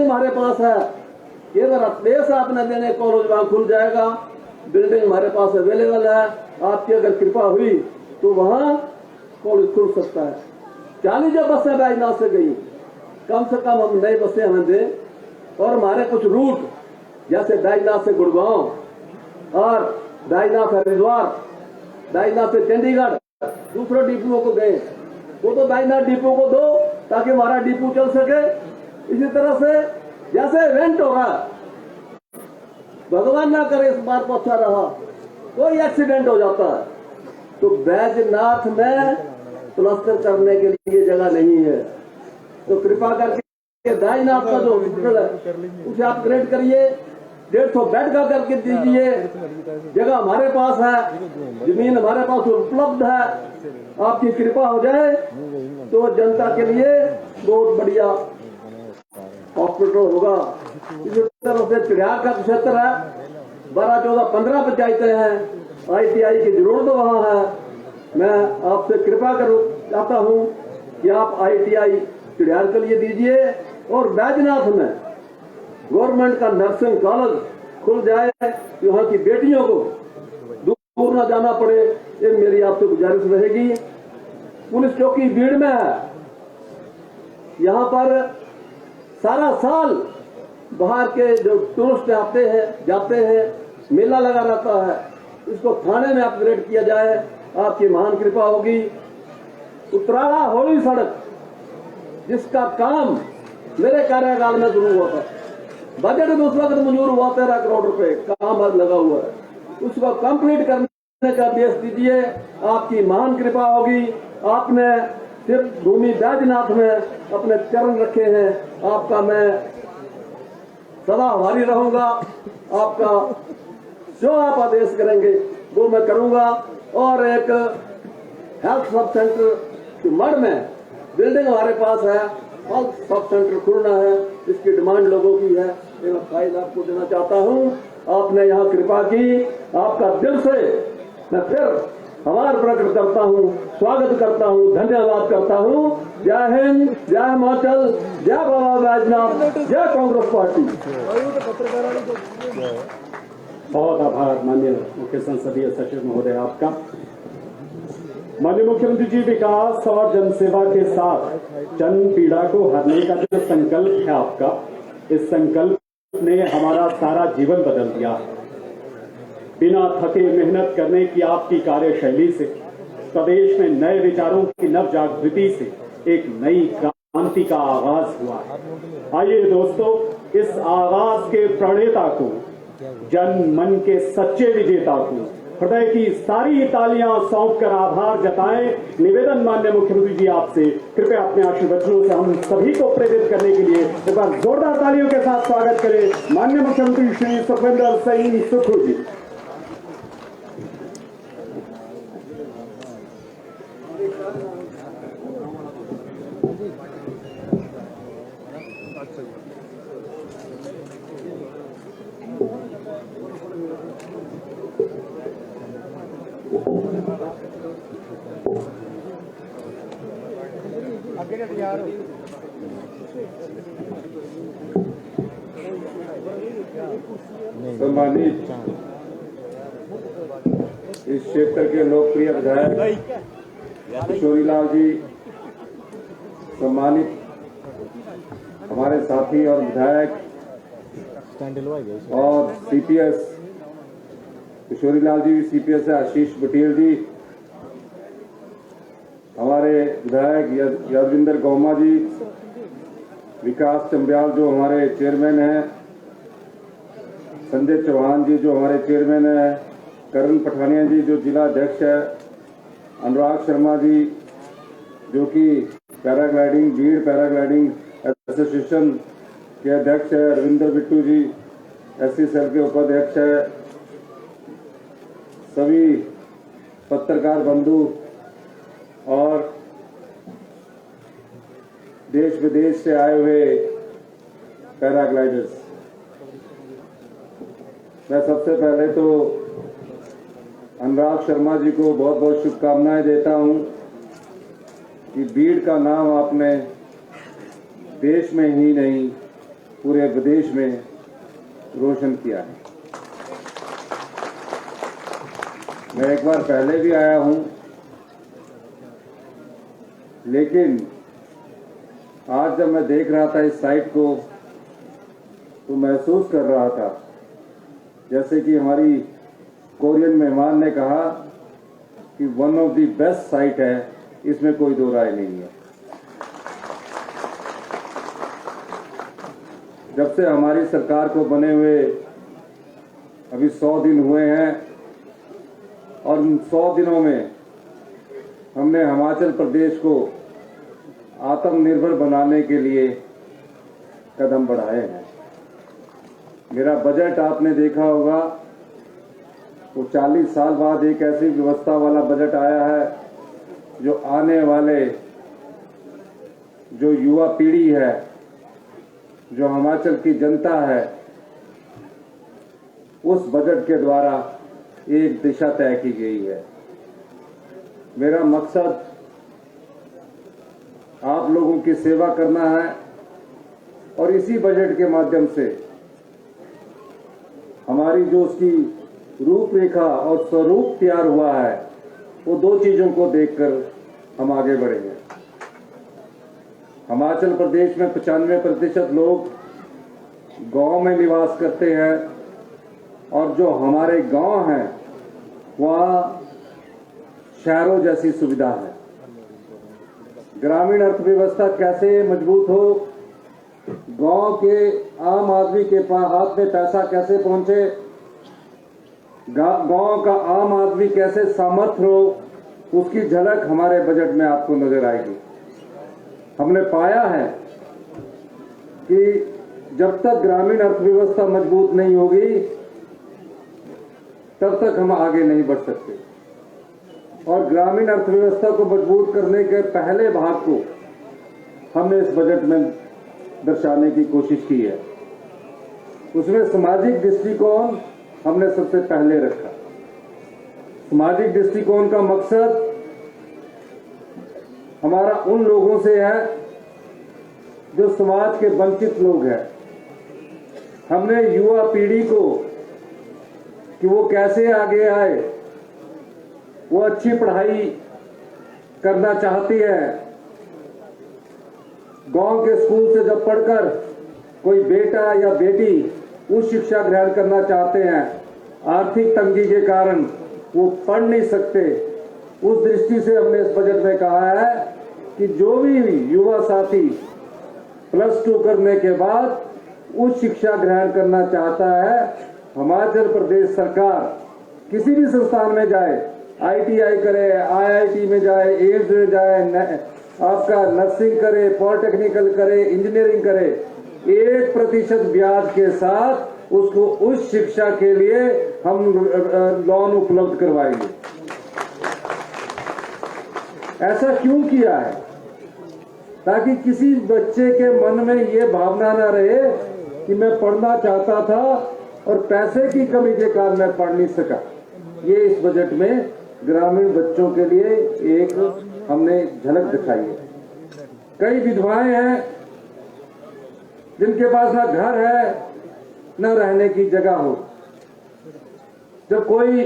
हमारे पास है, केवल स्पेस आपने देने कॉलेज वहां खुल जाएगा। बिल्डिंग हमारे पास अवेलेबल है, आपकी अगर कृपा हुई तो वहां कॉलेज खुल सकता है। 40 जो बसें बैजनाथ से गई, कम से कम हम नई बसें हमें दें। और हमारे कुछ रूट जैसे बैजनाथ से गुड़गांव और बैजनाथ हरिद्वार, बैजनाथ से चंडीगढ़ दूसरे डिपुओं को दें, वो तो बैजनाथ डिपो को दो ताकि हमारा डिपो चल सके। इसी तरह से जैसे इवेंट हो रहा, भगवान ना करे इस बार तो अच्छा रहा, कोई एक्सीडेंट हो जाता है तो बैजनाथ में प्लास्टर करने के लिए जगह नहीं है, तो कृपा करके बैजनाथ का जो हॉस्पिटल है उसे अपग्रेड करिए, 150 बेड का करके दीजिए। जगह हमारे पास है, जमीन हमारे पास उपलब्ध है, आपकी कृपा हो जाए तो जनता के लिए बहुत बढ़िया हॉस्पिटल होगा। इसी तरह से चिड़ियाघर का क्षेत्र है, 12, 14, 15 पंचायतें हैं, ITI की जरूरत वहां है। मैं आपसे कृपा चाहता हूं कि आप ITI चिड़ियाघर के लिए दीजिए और बैजनाथ में गवर्नमेंट का नर्सिंग कॉलेज खुल जाए, यहाँ की बेटियों को दूर न जाना पड़े, ये मेरी आपसे गुजारिश रहेगी। पुलिस चौकी भीड़ में है, यहाँ पर सारा साल बाहर के जो टूरिस्ट आते हैं जाते हैं, मेला लगा रहता है, इसको थाने में अपग्रेड किया जाए, आपकी महान कृपा होगी। उत्तराला होली सड़क जिसका काम मेरे कार्यकाल में शुरू हुआ था, बजट में उस वक्त मंजूर हुआ 13 करोड़ रुपए, काम आज लगा हुआ है, उसको कंप्लीट करने का आदेश दीजिए, आपकी महान कृपा होगी। आपने सिर्फ भूमि बैजनाथ में अपने चरण रखे हैं, आपका मैं सदा आभारी रहूंगा। आपका जो आप आदेश करेंगे वो मैं करूंगा। और एक हेल्थ सब सेंटर के मड़ में बिल्डिंग हमारे पास है, हेल्थ सब सेंटर खुलना है, इसकी डिमांड लोगों की है, मैं फायदा आपको देना चाहता हूं। आपने यहाँ कृपा की, आपका दिल से मैं फिर आभार प्रकट करता हूँ, स्वागत करता हूँ, धन्यवाद करता हूँ। जय हिंद, जय हिमाचल, जय बाबा बैजनाथ, जय कांग्रेस पार्टी। बहुत आभार माननीय मुख्य संसदीय सचिव महोदय आपका। माननीय मुख्यमंत्री जी, विकास और जनसेवा के साथ जन पीड़ा को हरने का जो संकल्प है आपका, इस संकल्प ने हमारा सारा जीवन बदल दिया है। बिना थके मेहनत करने की आपकी कार्यशैली से प्रदेश में नए विचारों की नव जागृति से एक नई क्रांति का आगाज हुआ है। आइए दोस्तों, इस आगाज के प्रणेता को, जन मन के सच्चे विजेता को हृदय की सारी तालियां सौंप कर आभार जताएं। निवेदन माननीय मुख्यमंत्री जी आपसे, कृपया अपने आशीर्वचनों से हम सभी को प्रेरित करने के लिए एक बार जोरदार तालियों के साथ स्वागत करें माननीय मुख्यमंत्री श्री सुखविंदर सिंह सुक्खू जी। सम्मानित इस क्षेत्र के लोकप्रिय विधायक किशोरीलाल जी, सम्मानित हमारे साथी और विधायक और CPS किशोरीलाल जी, CPS है आशीष पटेल जी, हमारे विधायक यादविंदर गौमा जी, विकास चंब्याल जो हमारे चेयरमैन हैं, संजय चौहान जी जो हमारे चेयरमैन है, करण पठानिया जी जो जिला अध्यक्ष है, अनुराग शर्मा जी जो कि पैराग्लाइडिंग भीड़ पैराग्लाइडिंग एसोसिएशन के अध्यक्ष है, रविंदर बिट्टू जी SC सेल के उपाध्यक्ष है, सभी पत्रकार बंधु और देश विदेश से आए हुए पैराग्लाइडर्स, मैं सबसे पहले तो अनुराग शर्मा जी को बहुत बहुत शुभकामनाएं देता हूं कि भीड़ का नाम आपने देश में ही नहीं पूरे विदेश में रोशन किया है। मैं एक बार पहले भी आया हूं, लेकिन आज जब मैं देख रहा था इस साइट को तो महसूस कर रहा था जैसे कि हमारी कोरियन मेहमान ने कहा कि one of the best site है, इसमें कोई दो राय नहीं है। जब से हमारी सरकार को बने हुए अभी 100 दिन हुए हैं और उन 100 दिनों में हमने हिमाचल प्रदेश को आत्मनिर्भर बनाने के लिए कदम बढ़ाए हैं। मेरा बजट आपने देखा होगा, वो 40 साल बाद एक ऐसी व्यवस्था वाला बजट आया है जो आने वाले जो युवा पीढ़ी है, जो हिमाचल की जनता है, उस बजट के द्वारा एक दिशा तय की गई है। मेरा मकसद आप लोगों की सेवा करना है और इसी बजट के माध्यम से हमारी जो उसकी रूपरेखा और स्वरूप तैयार हुआ है, वो दो चीजों को देखकर हम आगे बढ़ेंगे। हिमाचल प्रदेश में 95% लोग गांव में निवास करते हैं और जो हमारे गांव हैं वहाँ शहरों जैसी सुविधा है। ग्रामीण अर्थव्यवस्था कैसे मजबूत हो, गांव के आम आदमी के हाथ में पैसा कैसे पहुंचे, गांव का आम आदमी कैसे सामर्थ्य हो, उसकी झलक हमारे बजट में आपको नजर आएगी। हमने पाया है कि जब तक ग्रामीण अर्थव्यवस्था मजबूत नहीं होगी तब तक हम आगे नहीं बढ़ सकते। और ग्रामीण अर्थव्यवस्था को मजबूत करने के पहले भाग को हमने इस बजट में दर्शाने की कोशिश की है। उसमें सामाजिक दृष्टिकोण हमने सबसे पहले रखा। सामाजिक दृष्टिकोण का मकसद हमारा उन लोगों से है जो समाज के वंचित लोग हैं। हमने युवा पीढ़ी को कि वो कैसे आगे आए, वो अच्छी पढ़ाई करना चाहती है, गांव के स्कूल से जब पढ़कर कोई बेटा या बेटी उच्च शिक्षा ग्रहण करना चाहते हैं, आर्थिक तंगी के कारण वो पढ़ नहीं सकते, उस दृष्टि से हमने इस बजट में कहा है कि जो भी युवा साथी +2 करने के बाद उच्च शिक्षा ग्रहण करना चाहता है, हिमाचल प्रदेश सरकार किसी भी संस्थान में जाए, ITI करे, IIT में जाए, एम्स में जाए, आपका नर्सिंग करे, पॉलिटेक्निकल करे, इंजीनियरिंग करे, 1% ब्याज के साथ उसको उच्च शिक्षा के लिए हम लोन उपलब्ध करवाएंगे। ऐसा क्यों किया है? ताकि किसी बच्चे के मन में ये भावना ना रहे कि मैं पढ़ना चाहता था और पैसे की कमी के कारण मैं पढ़ नहीं सका। ये इस बजट में ग्रामीण बच्चों के लिए एक हमने झलक दिखाई है। कई विधवाएं हैं जिनके पास ना घर है ना रहने की जगह हो। जब कोई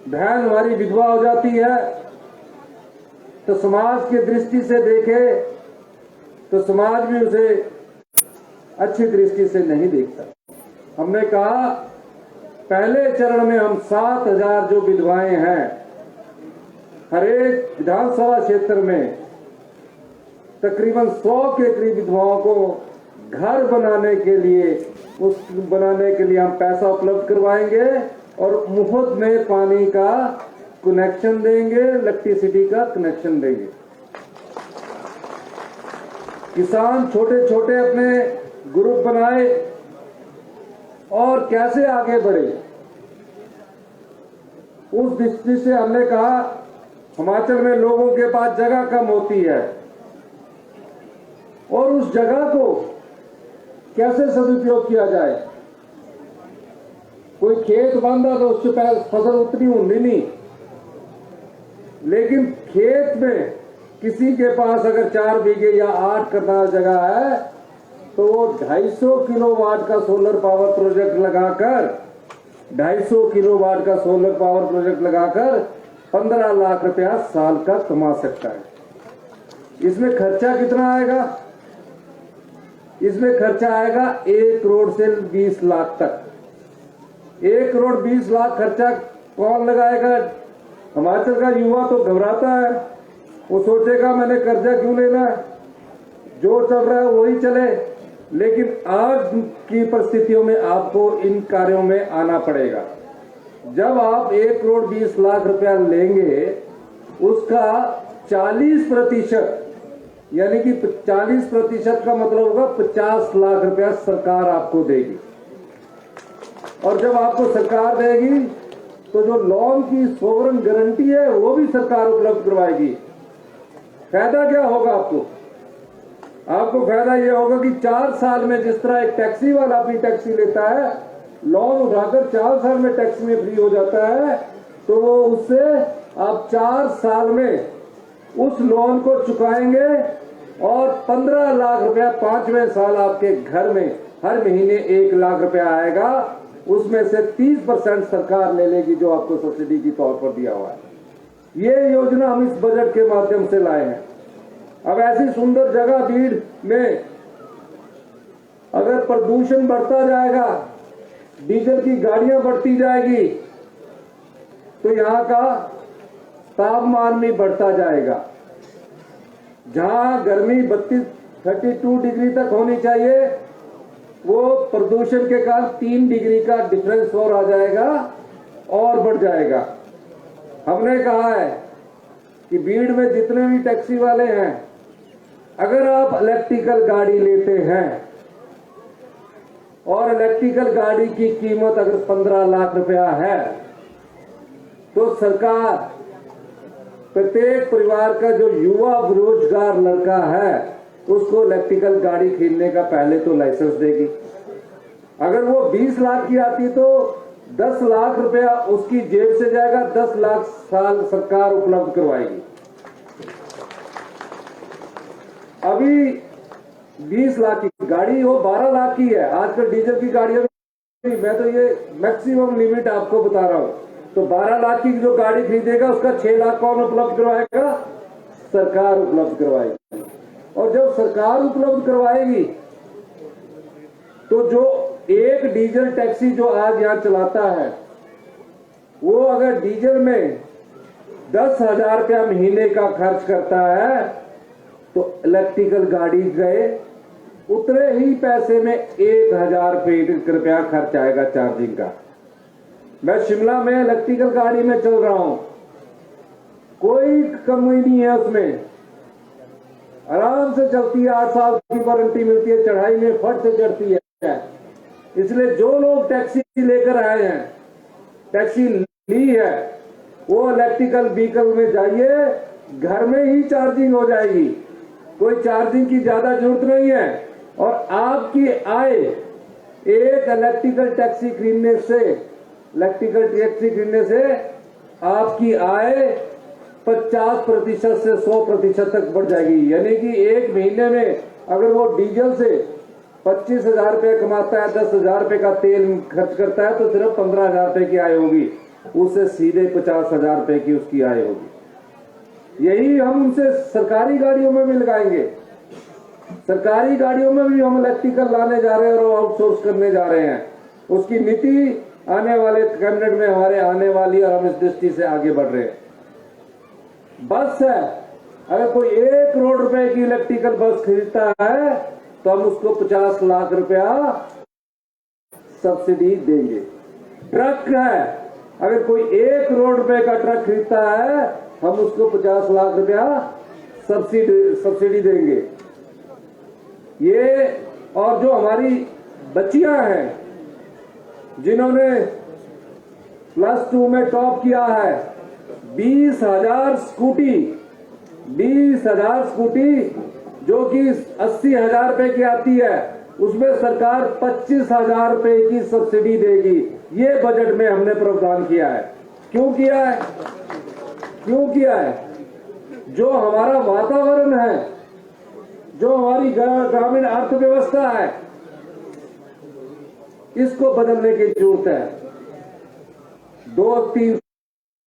बहन हमारी विधवा हो जाती है तो समाज की दृष्टि से देखे तो समाज भी उसे अच्छी दृष्टि से नहीं देखता। हमने कहा पहले चरण में हम 7,000 जो विधवाएं हैं, हर एक विधानसभा क्षेत्र में तकरीबन 100 के करीब विधवाओं को घर बनाने के लिए हम पैसा उपलब्ध करवाएंगे और मुफ्त में पानी का कनेक्शन देंगे, इलेक्ट्रिसिटी का कनेक्शन देंगे। किसान छोटे छोटे अपने ग्रुप बनाए और कैसे आगे बढ़े, उस दृष्टि से हमने कहा हिमाचल में लोगों के पास जगह कम होती है और उस जगह को कैसे सदुपयोग किया जाए। कोई खेत बांधा तो उससे पहले फसल उतनी होती नहीं, लेकिन खेत में किसी के पास अगर 4 बीघे या 8 कनाल जगह है तो वो 250 किलोवाट का सोलर पावर प्रोजेक्ट लगाकर 250 किलोवाट का सोलर पावर प्रोजेक्ट लगाकर 15 लाख रुपया साल का कमा सकता है। इसमें खर्चा कितना आएगा? इसमें खर्चा आएगा 1 करोड़ से 20 लाख तक। 1 करोड़ 20 लाख खर्चा कौन लगाएगा? हिमाचल का युवा तो घबराता है, वो सोचेगा मैंने कर्जा क्यों लेना है, जो चल रहा है वही चले। लेकिन आज की परिस्थितियों में आपको इन कार्यों में आना पड़ेगा। जब आप 1 करोड़ 20 लाख रुपया लेंगे, उसका 40% यानी कि 40% का मतलब होगा 50 लाख रुपया सरकार आपको देगी। और जब आपको सरकार देगी तो जो लोन की सोवरन गारंटी है वो भी सरकार उपलब्ध करवाएगी। फायदा क्या होगा आपको? आपको फायदा यह होगा कि 4 साल में, जिस तरह एक टैक्सी वाला अपनी टैक्सी लेता है, लोन उठाकर 4 साल में टैक्सी में फ्री हो जाता है, तो वो उससे आप 4 साल में उस लोन को चुकाएंगे और 15 लाख रुपया 5वें साल आपके घर में हर महीने 1 लाख रुपया आएगा। उसमें से 30% सरकार ले लेगी जो आपको सब्सिडी के तौर पर दिया हुआ है। ये योजना हम इस बजट के माध्यम से लाए हैं। अब ऐसी सुंदर जगह भीड़ में अगर प्रदूषण बढ़ता जाएगा, डीजल की गाड़ियां बढ़ती जाएगी, तो यहाँ का तापमान भी बढ़ता जाएगा। जहां गर्मी 32 डिग्री तक होनी चाहिए, वो प्रदूषण के कारण 3 डिग्री का डिफरेंस और आ जाएगा और बढ़ जाएगा। हमने कहा है कि भीड़ में जितने भी टैक्सी वाले हैं, अगर आप इलेक्ट्रिकल गाड़ी लेते हैं और इलेक्ट्रिकल गाड़ी की कीमत अगर 15 लाख रुपया है, तो सरकार प्रत्येक परिवार का जो युवा बेरोजगार लड़का है उसको इलेक्ट्रिकल गाड़ी खरीदने का पहले तो लाइसेंस देगी। अगर वो 20 लाख की आती तो 10 लाख रुपया उसकी जेब से जाएगा, 10 लाख साल सरकार उपलब्ध करवाएगी। अभी 20 लाख की गाड़ी हो 12 लाख की है आजकल डीजल की गाड़ियों में। मैं तो ये मैक्सिमम लिमिट आपको बता रहा हूं। तो 12 लाख की जो गाड़ी खरीदेगा उसका 6 लाख कौन उपलब्ध करवाएगा? सरकार उपलब्ध करवाएगी। और जब सरकार उपलब्ध करवाएगी तो जो एक डीजल टैक्सी जो आज यहां चलाता है, वो अगर डीजल में 10,000 रुपया महीने का खर्च करता है, तो इलेक्ट्रिकल गाड़ी गए उतने ही पैसे में 1,000 रुपया खर्च आएगा चार्जिंग का। मैं शिमला में इलेक्ट्रिकल गाड़ी में चल रहा हूं, कोई कमी नहीं है उसमें, आराम से चलती है, 8 साल की वारंटी मिलती है, चढ़ाई में फट से चढ़ती है। इसलिए जो लोग टैक्सी लेकर आए हैं, टैक्सी ली है, वो इलेक्ट्रिकल व्हीकल में जाइए, घर में ही चार्जिंग हो जाएगी, कोई चार्जिंग की ज्यादा जरूरत नहीं है। और आपकी आय एक इलेक्ट्रिकल टैक्सी खरीदने से आपकी आय 50% से 100% तक बढ़ जाएगी। यानी कि एक महीने में अगर वो डीजल से 25,000 रुपये कमाता है, 10,000 रुपये का तेल खर्च करता है, तो सिर्फ 15,000 रुपये की आय होगी, उससे सीधे 50,000 रुपये की उसकी आय होगी। यही हम उनसे सरकारी गाड़ियों में भी लगाएंगे। सरकारी गाड़ियों में भी हम इलेक्ट्रिकल लाने जा रहे हैं और आउटसोर्स करने जा रहे हैं। उसकी नीति आने वाले कैबिनेट में हमारे आने वाली, और हम इस दृष्टि से आगे बढ़ रहे हैं। बस है, अगर कोई 1 करोड़ रुपए की इलेक्ट्रिकल बस खरीदता है तो हम उसको 50 लाख रुपया सब्सिडी देंगे। ट्रक है, अगर कोई 1 करोड़ रुपए का ट्रक खरीदता है, हम उसको 50 लाख रुपया सब्सिडी देंगे। ये और जो हमारी बच्चियां हैं जिन्होंने +2 में टॉप किया है, 20,000 स्कूटी जो कि 80,000 रुपए की आती है, उसमें सरकार 25,000 रुपए की सब्सिडी देगी। ये बजट में हमने प्रावधान किया है। क्यों किया है? जो हमारा वातावरण है, जो हमारी ग्रामीण अर्थव्यवस्था है, इसको बदलने की जरूरत है। 2-3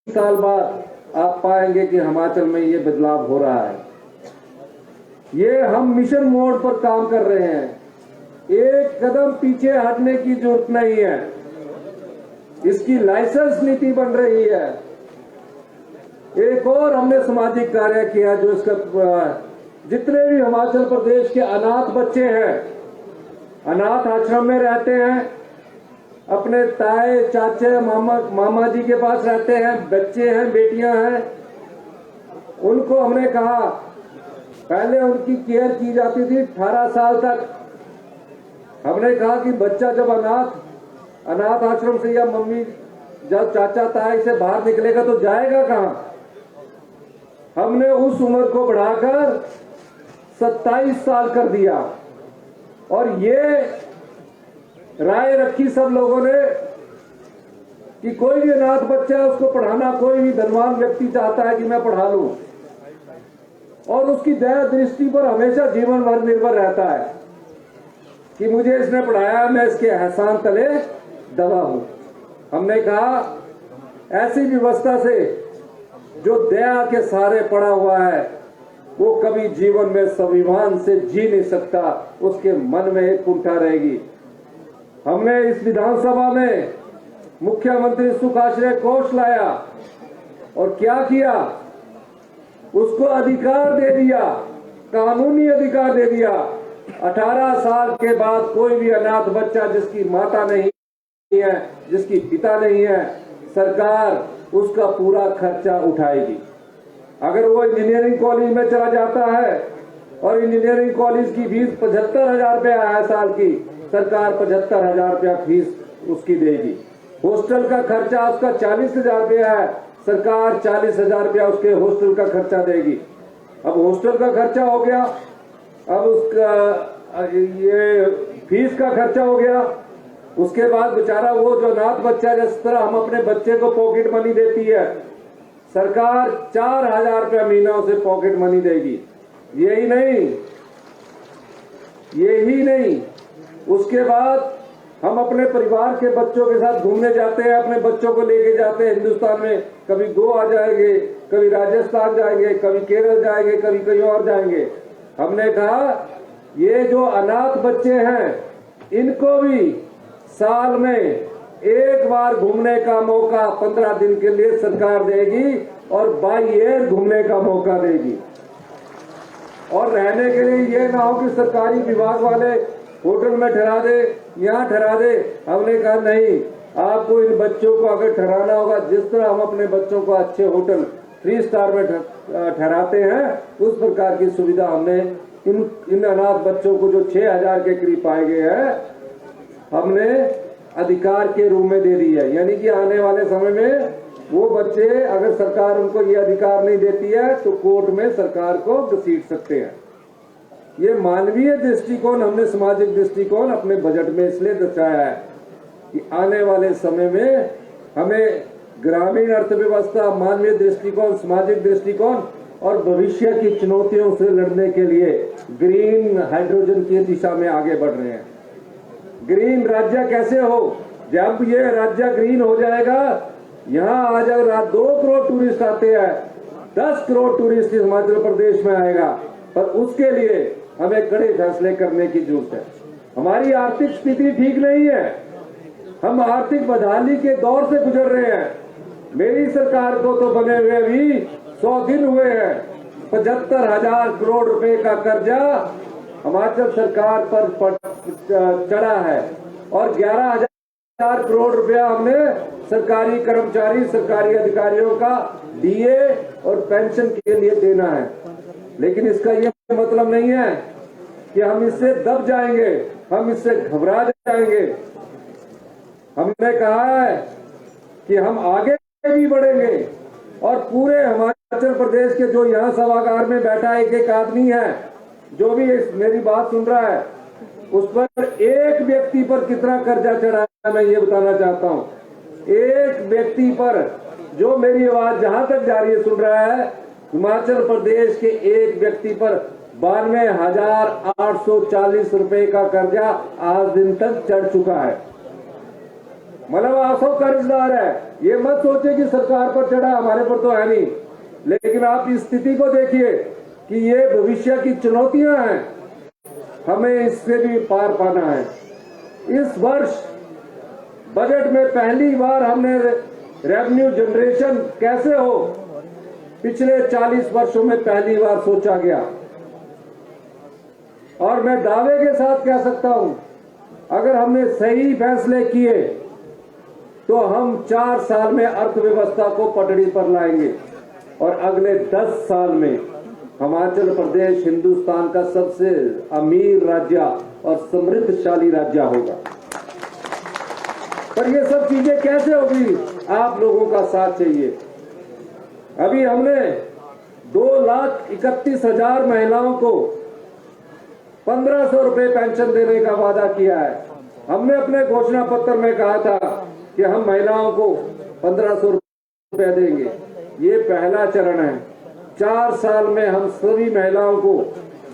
साल बाद आप पाएंगे कि हिमाचल में ये बदलाव हो रहा है। ये हम मिशन मोड पर काम कर रहे हैं, एक कदम पीछे हटने की जरूरत नहीं है। इसकी लाइसेंस नीति बन रही है। एक और हमने सामाजिक कार्य किया, जो इसका जितने भी हिमाचल प्रदेश के अनाथ बच्चे हैं, अनाथ आश्रम में रहते हैं, अपने ताए चाचे मामा जी के पास रहते हैं, बच्चे हैं, बेटियां हैं, उनको हमने कहा, पहले उनकी केयर की जाती थी 18 साल तक। हमने कहा कि बच्चा जब अनाथ आश्रम से या मम्मी जब चाचा ताए से बाहर निकलेगा तो जाएगा कहां? हमने उस उम्र को बढ़ाकर 27 साल कर दिया। और ये राय रखी सब लोगों ने कि कोई भी अनाथ बच्चा है उसको पढ़ाना, कोई भी धनवान व्यक्ति चाहता है कि मैं पढ़ा लूं, और उसकी दया दृष्टि पर हमेशा जीवन भर निर्भर रहता है कि मुझे इसने पढ़ाया, मैं इसके एहसान तले दबा हूं। हमने कहा ऐसी व्यवस्था से जो दया के सहारे पड़ा हुआ है वो कभी जीवन में स्वाभिमान से जी नहीं सकता, उसके मन में एक कुंठा रहेगी। हमने इस विधानसभा में मुख्यमंत्री सुख आश्रय कोष लाया और क्या किया, उसको अधिकार दे दिया, कानूनी अधिकार दे दिया। 18 साल के बाद कोई भी अनाथ बच्चा जिसकी माता नहीं है, जिसकी पिता नहीं है, सरकार उसका पूरा खर्चा उठाएगी। अगर वो इंजीनियरिंग कॉलेज में चला जाता है और इंजीनियरिंग कॉलेज की फीस 75,000 रुपया है साल की, सरकार 75,000 रुपया फीस उसकी देगी। हॉस्टल का खर्चा उसका 40,000 रुपया है, सरकार 40,000 रुपया उसके हॉस्टल का खर्चा देगी। अब हॉस्टल का खर्चा हो गया, अब उसका ये फीस का खर्चा हो गया। उसके बाद बेचारा वो जो अनाथ बच्चा, जिस तरह हम अपने बच्चे को पॉकेट मनी देती है, सरकार 4,000 रुपया महीना उसे पॉकेट मनी देगी। यही नहीं, उसके बाद हम अपने परिवार के बच्चों के साथ घूमने जाते हैं, अपने बच्चों को लेके जाते हैं हिंदुस्तान में, कभी गोवा जाएंगे, कभी राजस्थान जाएंगे, कभी केरल जाएंगे, कभी कहीं और जाएंगे। हमने कहा ये जो अनाथ बच्चे हैं इनको भी साल में एक बार घूमने का मौका 15 दिन के लिए सरकार देगी और बाई एयर घूमने का मौका देगी। और रहने के लिए ये ना हो कि सरकारी विभाग वाले होटल में ठहरा दे, यहाँ ठहरा दे। हमने कहा नहीं, आपको इन बच्चों को अगर ठहराना होगा, जिस तरह हम अपने बच्चों को अच्छे होटल 3 स्टार में ठहराते हैं, उस प्रकार की सुविधा हमने इन अनाथ बच्चों को जो 6,000 के करीब पाए गए हैं, हमने अधिकार के रूप में दे दी है। यानी कि आने वाले समय में वो बच्चे, अगर सरकार उनको ये अधिकार नहीं देती है तो कोर्ट में सरकार को घसीट सकते हैं। ये मानवीय दृष्टिकोण, हमने सामाजिक दृष्टिकोण अपने बजट में इसलिए दर्शाया है कि आने वाले समय में हमें ग्रामीण अर्थव्यवस्था, मानवीय दृष्टिकोण, सामाजिक दृष्टिकोण और भविष्य की चुनौतियों से लड़ने के लिए ग्रीन हाइड्रोजन की दिशा में आगे बढ़ रहे हैं। ग्रीन राज्य कैसे हो? जब ये राज्य ग्रीन हो जाएगा, यहाँ आज अगर 2 करोड़ टूरिस्ट आते हैं, 10 करोड़ टूरिस्ट हिमाचल प्रदेश में आएगा, पर उसके लिए हमें कड़े फैसले करने की जरूरत है। हमारी आर्थिक स्थिति ठीक नहीं है, हम आर्थिक बदहाली के दौर से गुजर रहे हैं। मेरी सरकार को तो बने हुए भी 100 दिन हुए हैं। 75,000 करोड़ रुपए का कर्जा हिमाचल सरकार पर चढ़ा है और 11,000 करोड़ रुपया हमने सरकारी कर्मचारी, सरकारी अधिकारियों का डीए और पेंशन के लिए देना है। लेकिन इसका ये मतलब नहीं है कि हम इससे दब जाएंगे, हम इससे घबरा जाएंगे। हमने कहा है कि हम आगे भी बढ़ेंगे और पूरे हिमाचल प्रदेश के जो यहाँ सभागार में बैठा एक आदमी है, जो भी मेरी बात सुन रहा है, उस पर एक व्यक्ति पर कितना कर्जा चढ़ा है मैं ये बताना चाहता हूँ। एक व्यक्ति पर, जो मेरी आवाज जहां तक जा रही है सुन रहा है, हिमाचल प्रदेश के एक व्यक्ति पर 92,840 रुपए का कर्जा आज दिन तक चढ़ चुका है। मतलब आसो कर्जदार है। ये मत सोचे कि सरकार पर चढ़ा, हमारे पर तो है नहीं। लेकिन आप इस स्थिति को देखिए कि ये भविष्य की चुनौतियां हैं, हमें इससे भी पार पाना है। इस वर्ष बजट में पहली बार हमने रेवेन्यू जनरेशन कैसे हो, पिछले 40 वर्षों में पहली बार सोचा गया। और मैं दावे के साथ कह सकता हूं, अगर हमने सही फैसले किए तो हम 4 साल में अर्थव्यवस्था को पटड़ी पर लाएंगे और अगले 10 साल में हिमाचल प्रदेश हिंदुस्तान का सबसे अमीर राज्य और समृद्धशाली राज्य होगा। पर ये सब चीजें कैसे होगी? आप लोगों का साथ चाहिए। अभी हमने 2,31,000 महिलाओं को 1,500 रुपए पेंशन देने का वादा किया है। हमने अपने घोषणा पत्र में कहा था कि हम महिलाओं को 1,500 रुपए देंगे। ये पहला चरण है। 4 साल में हम सभी महिलाओं को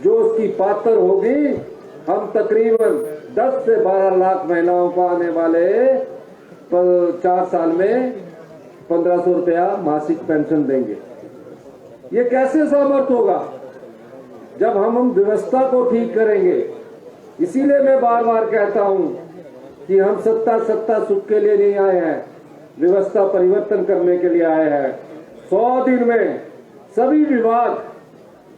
जो उसकी पात्र होगी, हम तकरीबन 10 से 12 लाख महिलाओं को आने वाले 4 साल में 1,500 रुपया मासिक पेंशन देंगे। ये कैसे सामर्थ होगा? जब हम व्यवस्था को ठीक करेंगे। इसीलिए मैं बार बार कहता हूं कि हम सत्ता सुख के लिए नहीं आए हैं, व्यवस्था परिवर्तन करने के लिए आए हैं। 100 दिन में सभी विभाग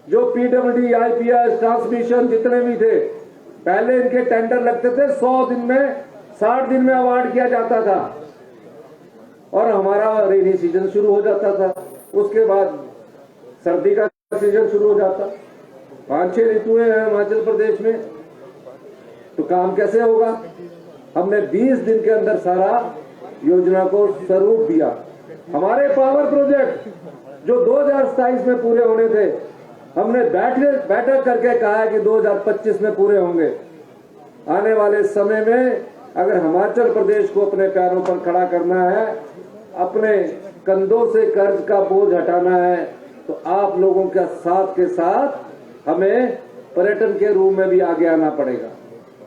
जो पीडब्ल्यूडी, आईपीएस, ट्रांसमिशन जितने भी थे, पहले इनके टेंडर लगते थे 100 दिन में, 60 दिन में अवार्ड किया जाता था और हमारा रेनी सीजन शुरू हो जाता था। उसके बाद सर्दी का सीजन शुरू हो जाता। 5-6 ऋतुएं हैं हिमाचल प्रदेश में, तो काम कैसे होगा? हमने 20 दिन के अंदर सारा योजना को स्वरूप दिया। हमारे पावर प्रोजेक्ट जो 2027 में पूरे होने थे, हमने बैठक करके कहा है कि 2025 में पूरे होंगे। आने वाले समय में अगर हिमाचल प्रदेश को अपने पैरों पर खड़ा करना है, अपने कंधों से कर्ज का बोझ हटाना है, तो आप लोगों के साथ हमें पर्यटन के रूप में भी आगे आना पड़ेगा।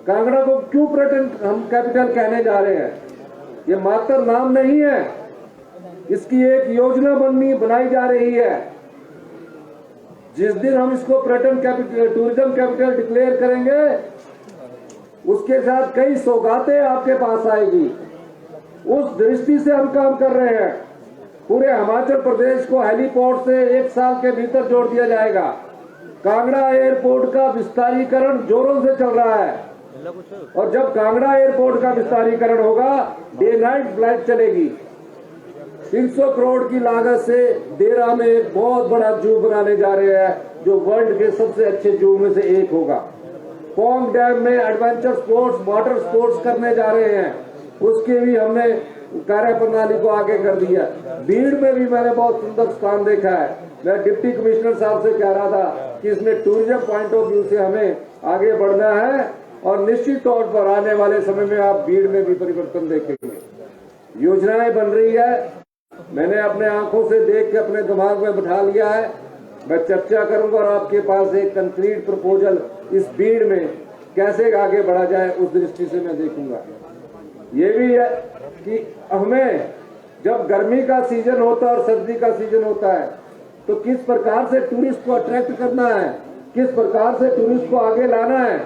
कांगड़ा को क्यों पर्यटन हम कैपिटल कहने जा रहे हैं? ये मात्र नाम नहीं है, इसकी एक योजना बनाई जा रही है। जिस दिन हम इसको पर्यटन कैपिटल, टूरिज्म कैपिटल डिक्लेयर करेंगे, उसके साथ कई सौगातें आपके पास आएगी। उस दृष्टि से हम काम कर रहे हैं। पूरे हिमाचल प्रदेश को हेलीपोर्ट से 1 साल के भीतर जोड़ दिया जाएगा। कांगड़ा एयरपोर्ट का विस्तारीकरण जोरों से चल रहा है और जब कांगड़ा एयरपोर्ट का विस्तारीकरण होगा, डे नाइट फ्लाइट चलेगी। 300 करोड़ की लागत से देरा में एक बहुत बड़ा जू बनाने जा रहे हैं, जो वर्ल्ड के सबसे अच्छे जू में से एक होगा। पोंग डैम में एडवेंचर स्पोर्ट्स, वाटर स्पोर्ट्स करने जा रहे हैं, उसके भी हमने कार्य प्रणाली को आगे कर दिया। भीड़ में भी मैंने बहुत सुंदर स्थान देखा है। मैं डिप्टी कमिश्नर साहब से कह रहा था कि इसमें टूरिज्म पॉइंट ऑफ व्यू से हमें आगे बढ़ना है और निश्चित तौर पर आने वाले समय में आप भीड़ में भी परिवर्तन देखेंगे। योजनाएं बन रही है, मैंने अपने आंखों से देख के अपने दिमाग में बिठा लिया है। मैं चर्चा करूंगा और आपके पास एक कंक्रीट प्रपोजल इस भीड़ में कैसे आगे बढ़ा जाए, उस दृष्टि से मैं देखूंगा। ये भी है कि हमें जब गर्मी का सीजन होता है और सर्दी का सीजन होता है, तो किस प्रकार से टूरिस्ट को अट्रैक्ट करना है, किस प्रकार से टूरिस्ट को आगे लाना है,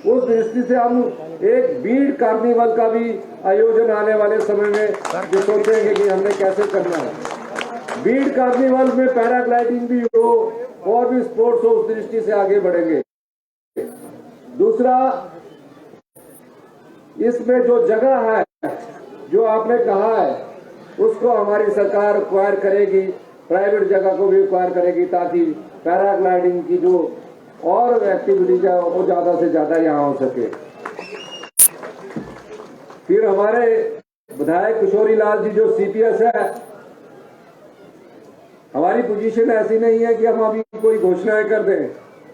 उस दृष्टि से हम एक बीड़ कार्निवल का भी आयोजन आने वाले समय में जो सोचेंगे कि हमने कैसे करना है। बीड़ कार्निवल में पैराग्लाइडिंग भी हो और भी स्पोर्ट्स हो, उस दृष्टि से आगे बढ़ेंगे। दूसरा, इसमें जो जगह है जो आपने कहा है, उसको हमारी सरकार एक्वायर करेगी, प्राइवेट जगह को भी एक्वायर करेगी, ताकि पैराग्लाइडिंग की जो और एक्टिविटीज है वो ज्यादा से ज्यादा यहाँ हो सके। फिर हमारे विधायक किशोरी लाल जी जो सीपीएस है, हमारी पोजीशन ऐसी नहीं है कि हम अभी कोई घोषणाएं कर दें।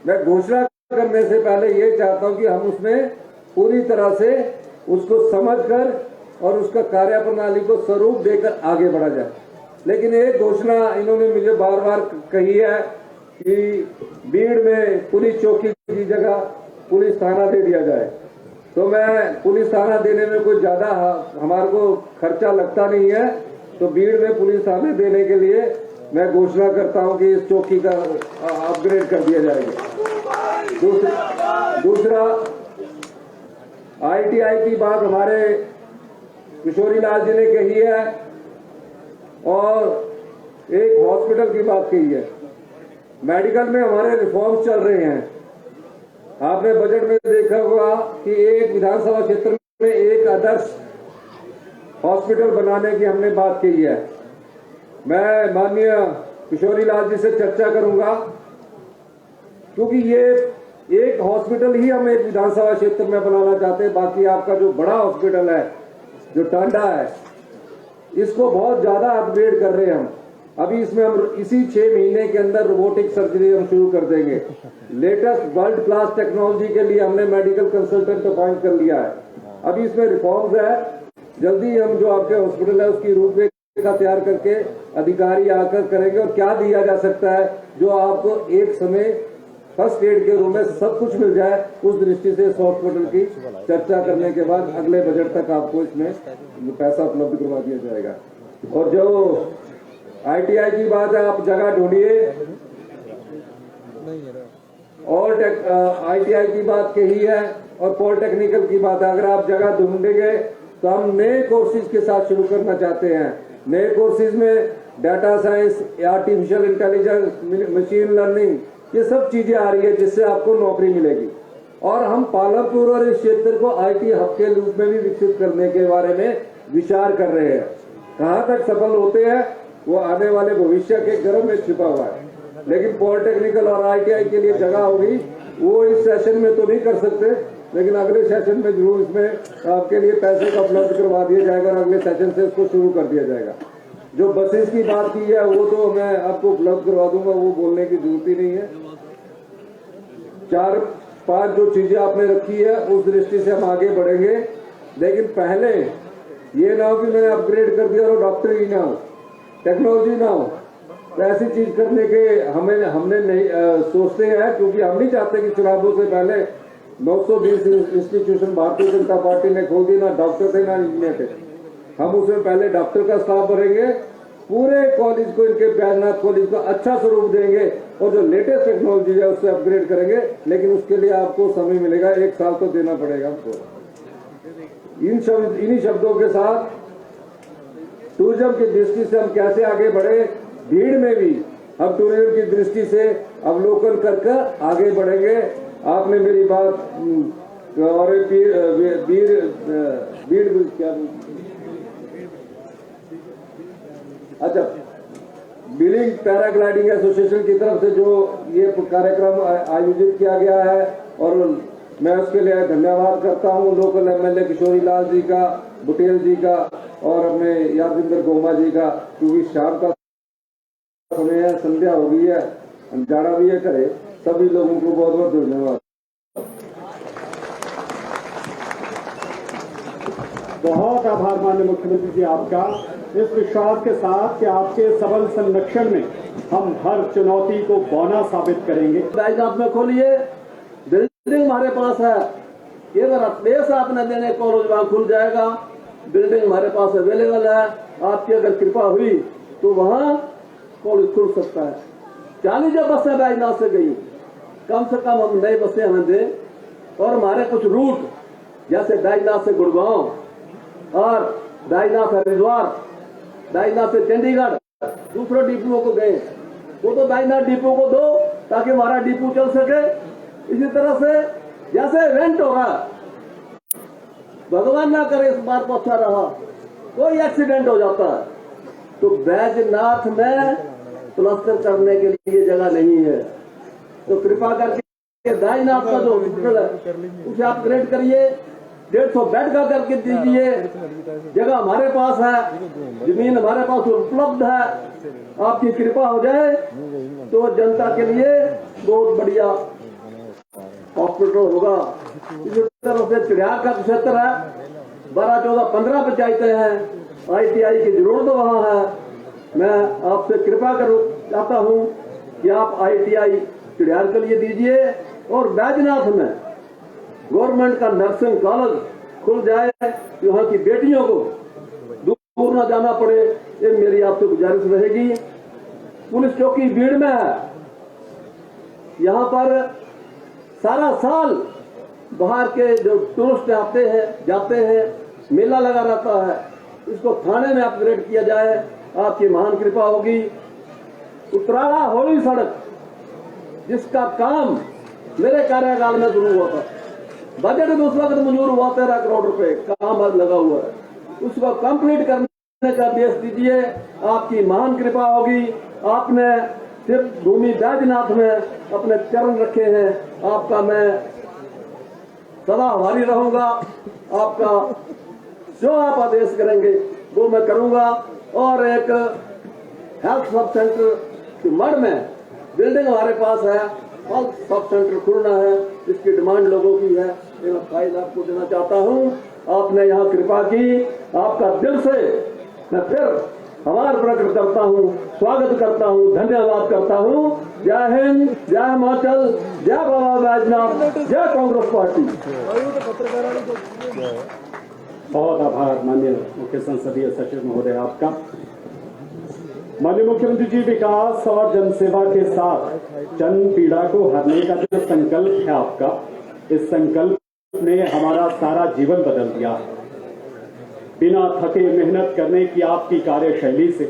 मैं घोषणा करने से पहले ये चाहता हूं कि हम उसमें पूरी तरह से उसको समझकर और उसका कार्य प्रणाली को स्वरूप देकर आगे बढ़ा जाए। लेकिन एक घोषणा इन्होंने मुझे बार बार कही है कि बीड़ में पुलिस चौकी की जगह पुलिस थाना दे दिया जाए। तो मैं पुलिस थाना देने में कोई ज्यादा हमारे को खर्चा लगता नहीं है, तो बीड़ में पुलिस थाने देने के लिए मैं घोषणा करता हूं कि इस चौकी का अपग्रेड कर दिया जाएगा। दूसरा ITI की बात हमारे किशोरी लाल जी ने कही है और एक हॉस्पिटल की बात कही है। मेडिकल में हमारे रिफॉर्म्स चल रहे हैं। आपने बजट में देखा होगा कि एक विधानसभा क्षेत्र में एक आदर्श हॉस्पिटल बनाने की हमने बात की है। मैं माननीय किशोरी लाल जी से चर्चा करूंगा, क्योंकि ये एक हॉस्पिटल ही हम एक विधानसभा क्षेत्र में बनाना चाहते हैं। बाकी आपका जो बड़ा हॉस्पिटल है, जो टांडा है, इसको बहुत ज्यादा अपग्रेड कर रहे हैं हम। अभी इसमें हम इसी 6 महीने के अंदर रोबोटिक सर्जरी हम शुरू कर देंगे। लेटेस्ट वर्ल्ड क्लास टेक्नोलॉजी के लिए हमने मेडिकल कंसल्टेंट अपॉइंट कर लिया है। अभी इसमें रिफॉर्म्स है। जल्दी हम जो आपके हॉस्पिटल है उसकी रूपरेखा तैयार करके अधिकारी आकर करेंगे और क्या दिया जा सकता है जो आपको एक समय फर्स्ट एड के रूम में सब कुछ मिल जाए। उस दृष्टि से इस हॉस्पिटल की चर्चा करने के बाद अगले बजट तक आपको इसमें पैसा उपलब्ध करवा दिया जाएगा। और जो ITI की बात है, आप जगह ढूंढिए। और ITI की बात कही है और पॉलिटेक्निकल की बात है। अगर आप जगह ढूंढेंगे तो हम नए कोर्सेज के साथ शुरू करना चाहते हैं। नए कोर्सेज में data science, artificial intelligence, machine learning, ये सब चीजें आ रही है जिससे आपको नौकरी मिलेगी। और हम पालमपुर और इस क्षेत्र को IT हब के रूप में भी विकसित करने के बारे में विचार कर रहे हैं। कहाँ तक सफल होते हैं वो आने वाले भविष्य के गर्भ में छिपा हुआ है। लेकिन पॉलिटेक्निकल और ITI के लिए जगह होगी, वो इस सेशन में तो नहीं कर सकते, लेकिन अगले सेशन में जरूर इसमें आपके लिए पैसे का उपलब्ध करवा दिया जाएगा और अगले सेशन से इसको शुरू कर दिया जाएगा। जो बसेस की बात की है वो तो मैं आपको उपलब्ध करवा दूंगा, वो बोलने की जरूरत ही नहीं है। 4-5 जो चीजें आपने रखी है उस दृष्टि से हम आगे बढ़ेंगे। लेकिन पहले ये ना हो कि मैंने अपग्रेड कर दिया और डॉक्टर ही ना हो, टेक्नोलॉजी ना हो। तो ऐसी चीज करने के हमने नहीं सोचते हैं, क्योंकि हम नहीं चाहते कि चुनावों से पहले 920 इंस्टीट्यूशन भारतीय जनता पार्टी ने खोल दी, ना डॉक्टर थे ना इंजीनियर थे। हम उसमें पहले डॉक्टर का स्टाफ भरेंगे, पूरे कॉलेज को, इनके बैजनाथ कॉलेज को अच्छा स्वरूप देंगे और जो लेटेस्ट टेक्नोलॉजी है उससे अपग्रेड करेंगे। लेकिन उसके लिए आपको समय मिलेगा, 1 साल तो देना पड़ेगा आपको। इन्हीं शब्दों के साथ टूरिज्म की दृष्टि से हम कैसे आगे बढ़े, भीड़ में भी हम टूरिज्म की दृष्टि से अवलोकन करके आगे बढ़ेंगे। आपने मेरी बात और अच्छा, बिलिंग पैराग्लाइडिंग एसोसिएशन की तरफ से जो ये कार्यक्रम आयोजित किया गया है और मैं उसके लिए धन्यवाद करता हूं लोकल MLA किशोरी लाल जी का, बुटेल जी का और अपने यादविंदर गोमा जी का, क्योंकि शाम का समय है, संध्या हो गई है, जाड़ा भी है करे। सभी लोगों को बहुत बहुत धन्यवाद। बहुत आभार माननीय मुख्यमंत्री जी आपका, इस विश्वास के साथ कि आपके सबल संरक्षण में हम हर चुनौती को बौना साबित करेंगे। बैजनाथ में खोलिए, बिल्डिंग हमारे पास है, ये प्लेस आपने देने कॉलेज वहां खुल जाएगा, बिल्डिंग हमारे पास अवेलेबल है। आपकी अगर कृपा हुई तो वहां कॉलेज खुल सकता है। 40 जब बसें बैजनाथ से गई, कम से कम हम नई बसें हमें दें। और हमारे कुछ रूट जैसे बैजनाथ से गुड़गांव और बैजनाथ हरिद्वार, बैजनाथ से चंडीगढ़, दूसरे डिपुओं को गए, वो तो बैजनाथ डिपो को दो ताकि हमारा डिपो चल सके। इसी तरह से जैसे इवेंट हो रहा, भगवान ना करे इस बार को अच्छा रहा, कोई एक्सीडेंट हो जाता है तो बैजनाथ में प्लास्टर करने के लिए जगह नहीं है। तो कृपा करके बैजनाथ का जो हॉस्पिटल है उसे अपग्रेड करिए, 150 बेड का करके दीजिए। जगह हमारे पास है, जमीन हमारे पास उपलब्ध है। आपकी कृपा हो जाए तो जनता के लिए बहुत बढ़िया हॉस्पिटल होगा। इसी तरह से चिड़िया का क्षेत्र है, 12, 14, 15 पंचायतें हैं, ITI की जरूरत वहां है। मैं आपसे कृपा चाहता हूं कि आप ITI चिड़ियाल के लिए दीजिए और बैजनाथ में गवर्नमेंट का नर्सिंग कॉलेज खुल जाए, यहाँ की बेटियों को दूर न जाना पड़े, ये मेरी आपसे गुजारिश रहेगी। पुलिस चौकी भीड़ में है, यहाँ पर सारा साल बाहर के जो टूरिस्ट आते हैं जाते हैं, मेला लगा रहता है, इसको थाने में अपग्रेड किया जाए, आपकी महान कृपा होगी। उत्तराला होली सड़क जिसका काम मेरे कार्यकाल में शुरू हुआ था, बजट में उस वक्त मंजूर हुआ 13 करोड़ रुपए, काम आज लगा हुआ है, उसको कंप्लीट करने का आदेश दीजिए, आपकी महान कृपा होगी। आपने सिर्फ भूमि बैजनाथ में अपने चरण रखे हैं, आपका मैं सदा आभारी रहूंगा। आपका जो आप आदेश करेंगे वो मैं करूंगा। और एक हेल्थ सब सेंटर की मड़ में बिल्डिंग हमारे पास है, हेल्थ सब सेंटर खुलना है, इसकी डिमांड लोगों की है, मैं फाइल आपको देना चाहता हूं। आपने यहाँ कृपा की, आपका दिल से मैं फिर आभार प्रकट करता हूँ, स्वागत करता हूँ, धन्यवाद करता हूँ। जय हिंद, जय हिमाचल, जय बाबा बैजनाथ, जय कांग्रेस पार्टी। बहुत आभार माननीय मुख्य संसदीय सचिव महोदय आपका। माननीय मुख्यमंत्री जी, विकास और जनसेवा के साथ जन पीड़ा को हरने का जो संकल्प है आपका, इस संकल्प ने हमारा सारा जीवन बदल दिया है। बिना थके मेहनत करने की आपकी कार्यशैली से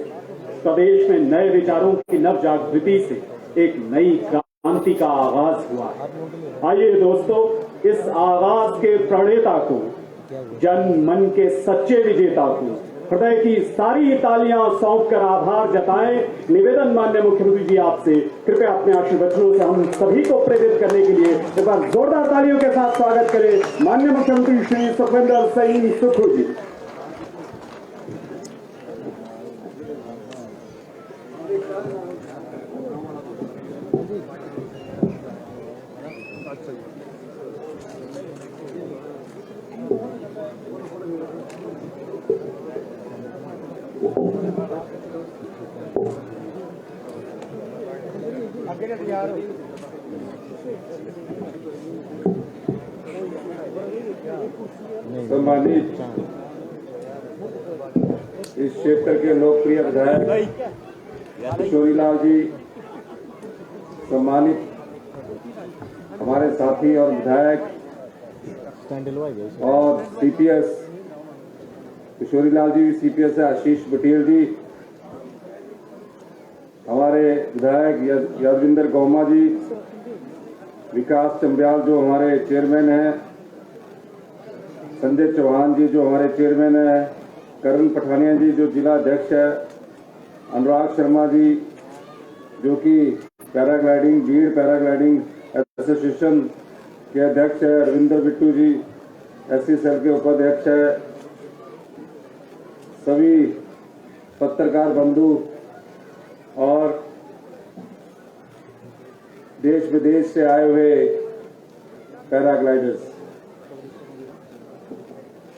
प्रदेश में नए विचारों की नव जागृति से एक नई क्रांति का आगाज हुआ है। आइए दोस्तों, इस आगाज के प्रणेता को, जन मन के सच्चे विजेता को हृदय की सारी तालियां सौंप कर आभार जताएं। निवेदन माननीय मुख्यमंत्री जी आपसे, कृपया अपने आशीर्वचनों से हम सभी को प्रेरित करने के लिए एक बार जोरदार तालियों के साथ स्वागत करें माननीय मुख्यमंत्री श्री सुखविंदर सिंह सुक्खू जी। सम्मानित इस क्षेत्र के लोकप्रिय विधायक किशोरीलाल जी, सम्मानित हमारे साथी और विधायक और CPS किशोरीलाल जी, CPS है आशीष पटेल जी, हमारे विधायक यादविंदर गौमा जी, विकास चंब्याल जो हमारे चेयरमैन हैं, संजय चौहान जी जो हमारे चेयरमैन है, करण पठानिया जी जो जिला अध्यक्ष है, अनुराग शर्मा जी जो कि पैराग्लाइडिंग बीड़ पैराग्लाइडिंग एसोसिएशन के अध्यक्ष है, रविंदर बिट्टू जी SC सेल के उपाध्यक्ष है, सभी पत्रकार बंधु और देश विदेश से आए हुए पैराग्लाइडर्स,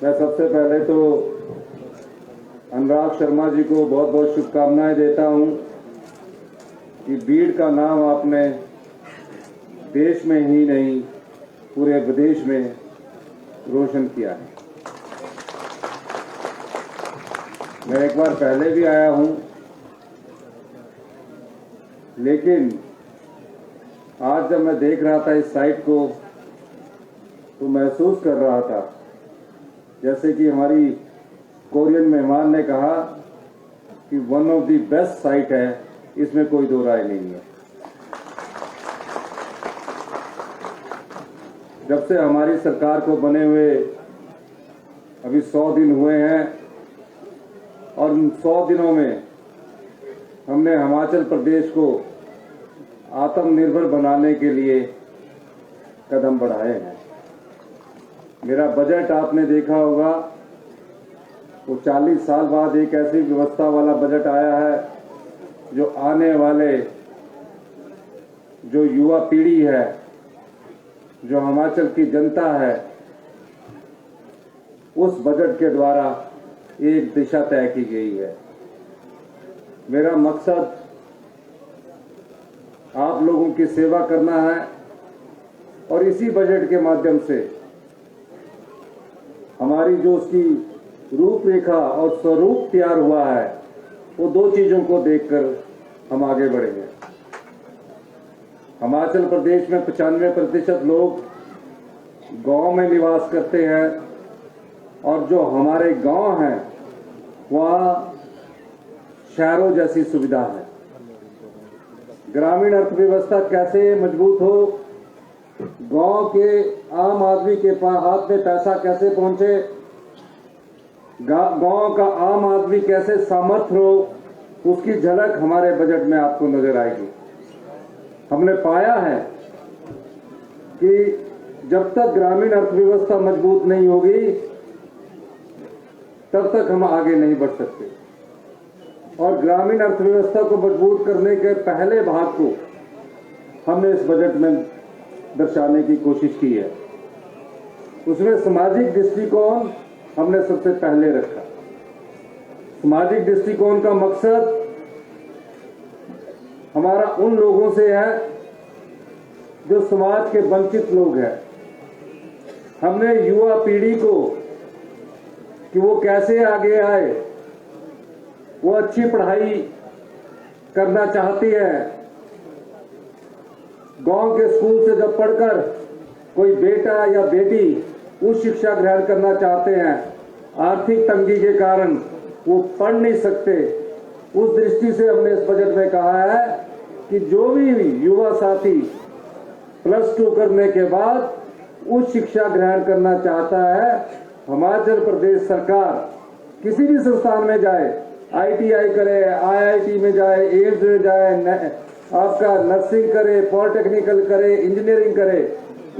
मैं सबसे पहले तो अनुराग शर्मा जी को बहुत बहुत शुभकामनाएं देता हूं कि बीड़ का नाम आपने देश में ही नहीं पूरे विदेश में रोशन किया है। मैं एक बार पहले भी आया हूं, लेकिन आज जब मैं देख रहा था इस साइट को तो महसूस कर रहा था जैसे कि हमारी कोरियन मेहमान ने कहा कि one of the best site है, इसमें कोई दो राय नहीं है। जब से हमारी सरकार को बने हुए अभी 100 दिन हुए हैं और उन 100 दिनों में हमने हिमाचल प्रदेश को आत्मनिर्भर बनाने के लिए कदम बढ़ाए हैं। मेरा बजट आपने देखा होगा, तो 40 साल बाद एक ऐसी व्यवस्था वाला बजट आया है जो आने वाले जो युवा पीढ़ी है, जो हिमाचल की जनता है, उस बजट के द्वारा एक दिशा तय की गई है। मेरा मकसद लोगों की सेवा करना है और इसी बजट के माध्यम से हमारी जो उसकी रूपरेखा और स्वरूप तैयार हुआ है वो दो चीजों को देखकर हम आगे बढ़ेंगे। हिमाचल प्रदेश में 95% लोग गांव में निवास करते हैं और जो हमारे गांव हैं वहाँ शहरों जैसी सुविधा है। ग्रामीण अर्थव्यवस्था कैसे मजबूत हो, गांव के आम आदमी के हाथ में पैसा कैसे पहुंचे, गांव का आम आदमी कैसे सामर्थ्य हो, उसकी झलक हमारे बजट में आपको नजर आएगी। हमने पाया है कि जब तक ग्रामीण अर्थव्यवस्था मजबूत नहीं होगी तब तक हम आगे नहीं बढ़ सकते और ग्रामीण अर्थव्यवस्था को मजबूत करने के पहले भाग को हमने इस बजट में दर्शाने की कोशिश की है। उसमें सामाजिक दृष्टिकोण हमने सबसे पहले रखा। सामाजिक दृष्टिकोण का मकसद हमारा उन लोगों से है जो समाज के वंचित लोग हैं। हमने युवा पीढ़ी को कि वो कैसे आगे आए, वो अच्छी पढ़ाई करना चाहती है, गांव के स्कूल से जब पढ़कर कोई बेटा या बेटी उच्च शिक्षा ग्रहण करना चाहते हैं, आर्थिक तंगी के कारण वो पढ़ नहीं सकते, उस दृष्टि से हमने इस बजट में कहा है कि जो भी युवा साथी +2 करने के बाद उच्च शिक्षा ग्रहण करना चाहता है, हिमाचल प्रदेश सरकार किसी भी संस्थान में जाए, ITI करे, IIT में जाए, एम्स में जाए, आपका नर्सिंग करे, पॉलिटेक्निकल करे, इंजीनियरिंग करे,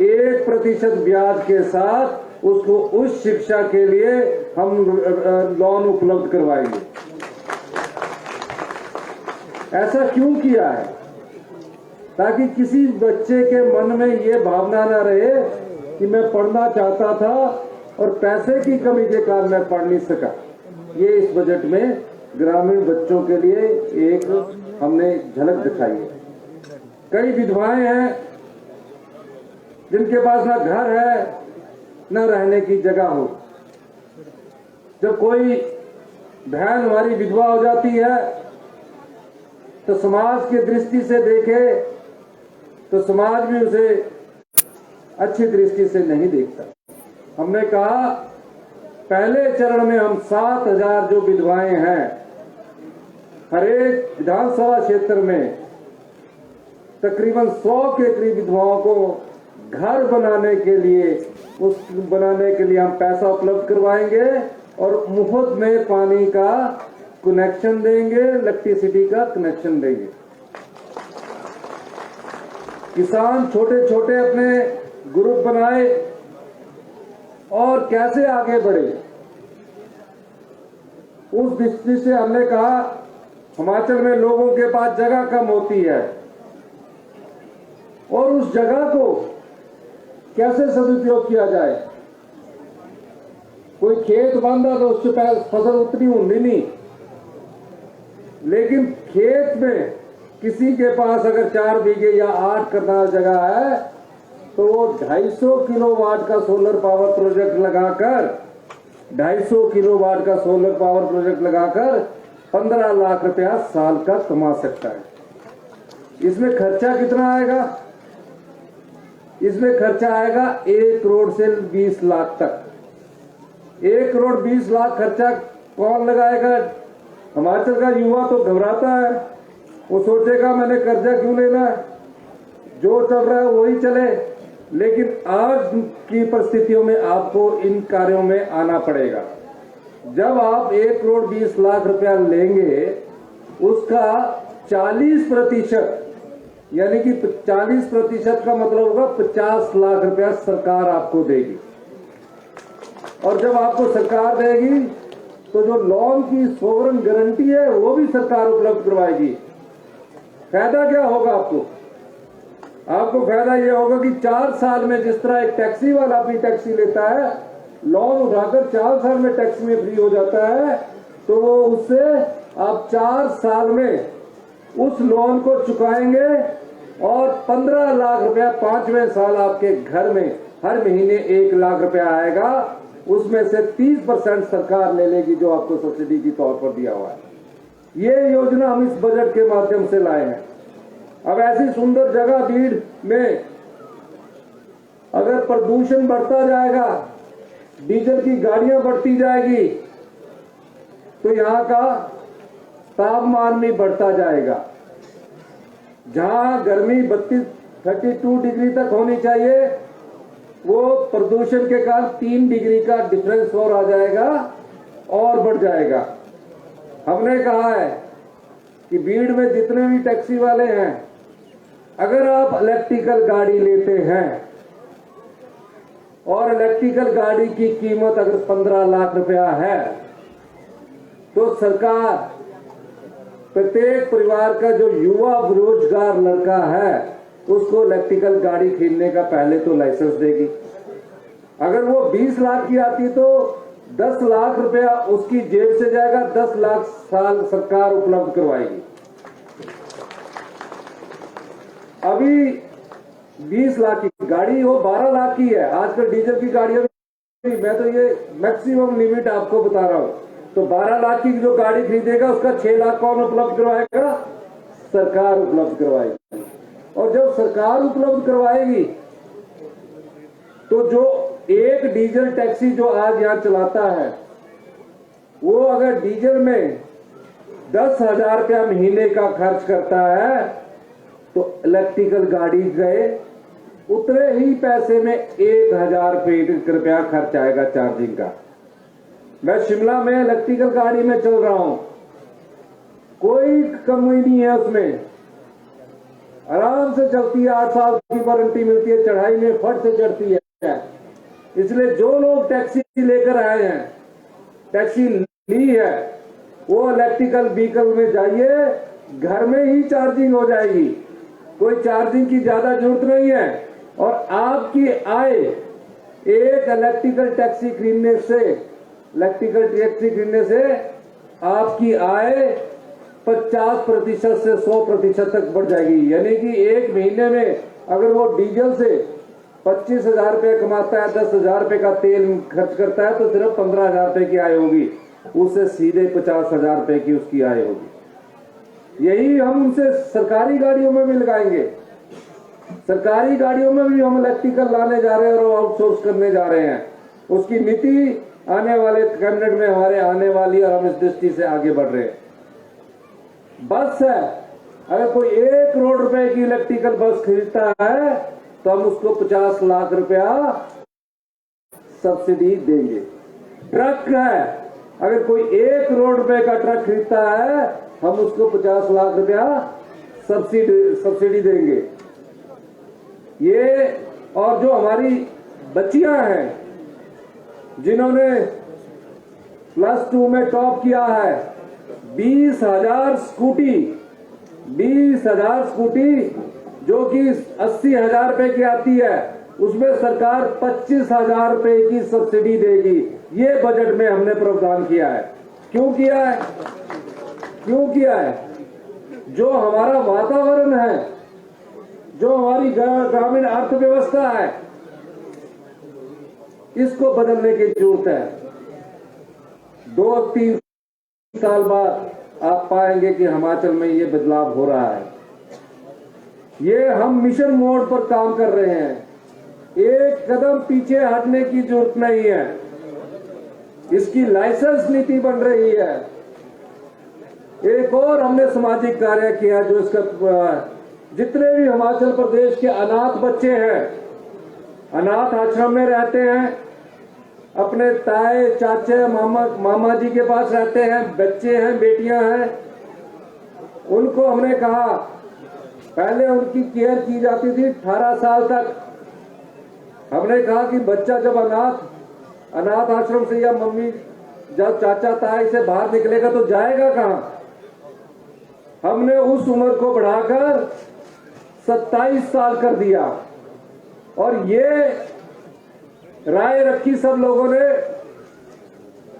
1% ब्याज के साथ उसको उच्च शिक्षा के लिए हम लोन उपलब्ध करवाएंगे। ऐसा क्यों किया है? ताकि किसी बच्चे के मन में ये भावना ना रहे कि मैं पढ़ना चाहता था और पैसे की कमी के कारण मैं पढ़ नहीं सका। ये इस बजट में ग्रामीण बच्चों के लिए एक हमने झलक दिखाई है। कई विधवाएं हैं जिनके पास ना घर है न रहने की जगह हो। जब कोई बहन हमारी विधवा हो जाती है तो समाज की दृष्टि से देखे तो समाज भी उसे अच्छी दृष्टि से नहीं देखता। हमने कहा पहले चरण में हम 7,000 जो विधवाएं हैं हर एक विधानसभा क्षेत्र में तकरीबन 100 के करीब विधवाओं को घर बनाने के लिए हम पैसा उपलब्ध करवाएंगे और मुफ्त में पानी का कनेक्शन देंगे, इलेक्ट्रिसिटी का कनेक्शन देंगे। किसान छोटे छोटे अपने ग्रुप बनाए और कैसे आगे बढ़े, उस दृष्टि से हमने कहा हिमाचल में लोगों के पास जगह कम होती है और उस जगह को कैसे सदुपयोग किया जाए। कोई खेत बांधा तो उससे फसल उतनी होती नहीं, लेकिन खेत में किसी के पास अगर 4 बीघे या 8 कनाल जगह है तो वो 250 किलोवाट का सोलर पावर प्रोजेक्ट लगाकर 15 लाख रुपया साल का कमा सकता है। इसमें खर्चा कितना आएगा? इसमें खर्चा आएगा 1 करोड़ से 20 लाख तक। 1 करोड़ 20 लाख खर्चा कौन लगाएगा? हिमाचल का युवा तो घबराता है, वो सोचेगा मैंने कर्जा क्यों लेना है, जो चल रहा है वही चले। लेकिन आज की परिस्थितियों में आपको इन कार्यों में आना पड़ेगा। जब आप 1 करोड़ 20 लाख रुपया लेंगे, उसका 40% यानी कि 40% का मतलब होगा 50 लाख रुपया सरकार आपको देगी। और जब आपको सरकार देगी तो जो लोन की सोवरन गारंटी है वो भी सरकार उपलब्ध करवाएगी। फायदा क्या होगा आपको? आपको फायदा ये होगा कि 4 साल में जिस तरह एक टैक्सी वाला अपनी टैक्सी लेता है, लोन उठाकर 4 साल में टैक्स में फ्री हो जाता है, तो वो उससे आप 4 साल में उस लोन को चुकाएंगे और 15 लाख रुपया 5वें साल आपके घर में हर महीने 1 लाख रुपया आएगा। उसमें से 30% सरकार ले लेगी जो आपको सब्सिडी के तौर पर दिया हुआ है। ये योजना हम इस बजट के माध्यम से लाए हैं। अब ऐसी सुंदर जगह भीड़ में अगर प्रदूषण बढ़ता जाएगा, डीजल की गाड़ियां बढ़ती जाएगी, तो यहाँ का तापमान भी बढ़ता जाएगा। जहां गर्मी 32 डिग्री तक होनी चाहिए, वो प्रदूषण के कारण 3 डिग्री का डिफरेंस और आ जाएगा और बढ़ जाएगा। हमने कहा है कि भीड़ में जितने भी टैक्सी वाले हैं, अगर आप इलेक्ट्रिकल गाड़ी लेते हैं और इलेक्ट्रिकल गाड़ी की कीमत अगर 15 लाख रुपया है, तो सरकार प्रत्येक परिवार का जो युवा बेरोजगार लड़का है उसको इलेक्ट्रिकल गाड़ी खरीदने का पहले तो लाइसेंस देगी। अगर वो 20 लाख की आती तो 10 लाख रुपया उसकी जेब से जाएगा, 10 लाख साल सरकार उपलब्ध करवाएगी। अभी 20 लाख की गाड़ी वो 12 लाख की है। आजकल डीजल की गाड़ियां, मैं तो ये मैक्सिमम लिमिट आपको बता रहा हूं। तो 12 लाख की जो गाड़ी खरीदेगा उसका 6 लाख कौन उपलब्ध करवाएगा? सरकार उपलब्ध करवाएगी। और जब सरकार उपलब्ध करवाएगी तो जो एक डीजल टैक्सी जो आज यहां चलाता है, वो अगर डीजल में 10,000 रुपया महीने का खर्च करता है, तो इलेक्ट्रिकल गाड़ी गए उतने ही पैसे में 1,000 रुपया खर्च आएगा चार्जिंग का। मैं शिमला में इलेक्ट्रिकल गाड़ी में चल रहा हूं, कोई कमी नहीं है उसमें, आराम से चलती है, 8 साल की वारंटी मिलती है, चढ़ाई में फट से चढ़ती है। इसलिए जो लोग टैक्सी लेकर आए हैं, टैक्सी ली है, वो इलेक्ट्रिकल व्हीकल में जाइए, घर में ही चार्जिंग हो जाएगी, कोई चार्जिंग की ज्यादा जरूरत नहीं है। और आपकी आय एक इलेक्ट्रिकल टैक्सी खरीदने से आपकी आय 50% से 100% तक बढ़ जाएगी। यानी कि एक महीने में अगर वो डीजल से 25,000 रुपये कमाता है, 10,000 रुपये का तेल खर्च करता है, तो सिर्फ 15,000 रुपये की आय होगी, उससे सीधे 50,000 रुपये की उसकी आय होगी। यही हम उनसे सरकारी गाड़ियों में भी लगाएंगे। सरकारी गाड़ियों में भी हम इलेक्ट्रिकल लाने जा रहे हैं और आउटसोर्स करने जा रहे हैं। उसकी नीति आने वाले कैबिनेट में हमारे आने वाली, और हम इस दृष्टि से आगे बढ़ रहे हैं। बस है, अगर कोई 1 करोड़ रुपए की इलेक्ट्रिकल बस खरीदता है तो हम उसको 50 लाख रुपया सब्सिडी देंगे। ट्रक है, अगर कोई 1 करोड़ रुपए का ट्रक खरीदता है, हम उसको 50 लाख रुपया सब्सिडी देंगे। ये और जो हमारी बच्चियां हैं जिन्होंने +2 में टॉप किया है, 20,000 स्कूटी जो कि 80,000 रुपए की आती है, उसमें सरकार 25,000 रुपए की सब्सिडी देगी। ये बजट में हमने प्रावधान किया है। क्यों किया है? जो हमारा वातावरण है, जो हमारी ग्रामीण अर्थव्यवस्था है, इसको बदलने की जरूरत है। 2-3 साल बाद आप पाएंगे कि हिमाचल में ये बदलाव हो रहा है। ये हम मिशन मोड पर काम कर रहे हैं। एक कदम पीछे हटने की जरूरत नहीं है। इसकी लाइसेंस नीति बन रही है। एक और हमने सामाजिक कार्य किया, जो इसका जितने भी हिमाचल प्रदेश के अनाथ बच्चे हैं, अनाथ आश्रम में रहते हैं, अपने ताए चाचे मामा जी के पास रहते हैं, बच्चे हैं, बेटियां हैं, उनको हमने कहा, पहले उनकी केयर की जाती थी 18 साल तक। हमने कहा कि बच्चा जब अनाथ आश्रम से या मम्मी जब चाचा ताए से बाहर निकलेगा तो जाएगा कहां? हमने उस उम्र को बढ़ाकर 27 साल कर दिया। और ये राय रखी सब लोगों ने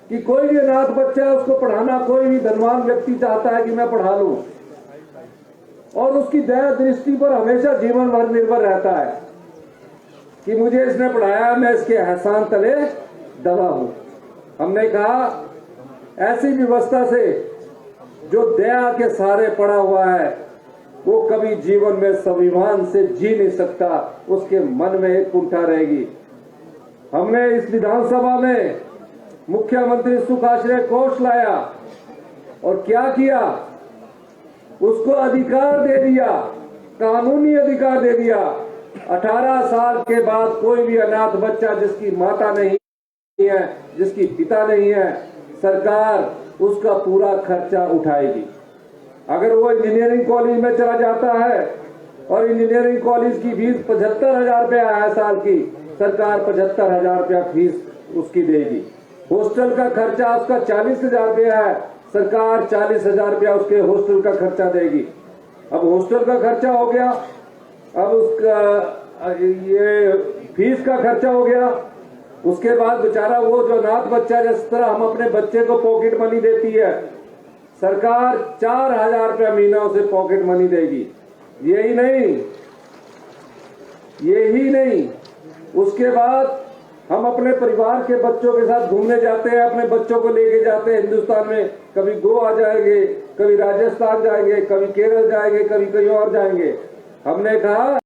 कि कोई भी अनाथ बच्चा है उसको पढ़ाना, कोई भी धनवान व्यक्ति चाहता है कि मैं पढ़ा लूं। और उसकी दया दृष्टि पर हमेशा जीवन भर निर्भर रहता है कि मुझे इसने पढ़ाया, मैं इसके एहसान तले दबा हूं। हमने कहा ऐसी व्यवस्था से जो दया के सहारे पड़ा हुआ है वो कभी जीवन में स्वाभिमान से जी नहीं सकता, उसके मन में एक कुंठा रहेगी। हमने इस विधानसभा में मुख्यमंत्री सुख आश्रय कोष लाया और क्या किया, उसको अधिकार दे दिया, कानूनी अधिकार दे दिया। 18 साल के बाद कोई भी अनाथ बच्चा जिसकी माता नहीं है, जिसकी पिता नहीं है, सरकार उसका पूरा खर्चा उठाएगी। अगर वो इंजीनियरिंग कॉलेज में चला जाता है और इंजीनियरिंग कॉलेज की फीस 75,000 रुपया है साल की, सरकार 75,000 रुपया फीस उसकी देगी। हॉस्टल का खर्चा उसका 40,000 रुपया है, सरकार 40,000 रुपया उसके हॉस्टल का खर्चा देगी। अब हॉस्टल का खर्चा हो गया, अब उसका ये फीस का खर्चा हो गया। उसके बाद बेचारा वो जो अनाथ बच्चा, जिस तरह हम अपने बच्चे को पॉकेट मनी देती है, सरकार 4,000 रुपया महीना उसे पॉकेट मनी देगी। यही नहीं, उसके बाद हम अपने परिवार के बच्चों के साथ घूमने जाते हैं, अपने बच्चों को लेके जाते हैं हिंदुस्तान में। कभी गोवा जाएंगे, कभी राजस्थान जाएंगे, कभी केरल जाएंगे, कभी कहीं और जाएंगे। हमने कहा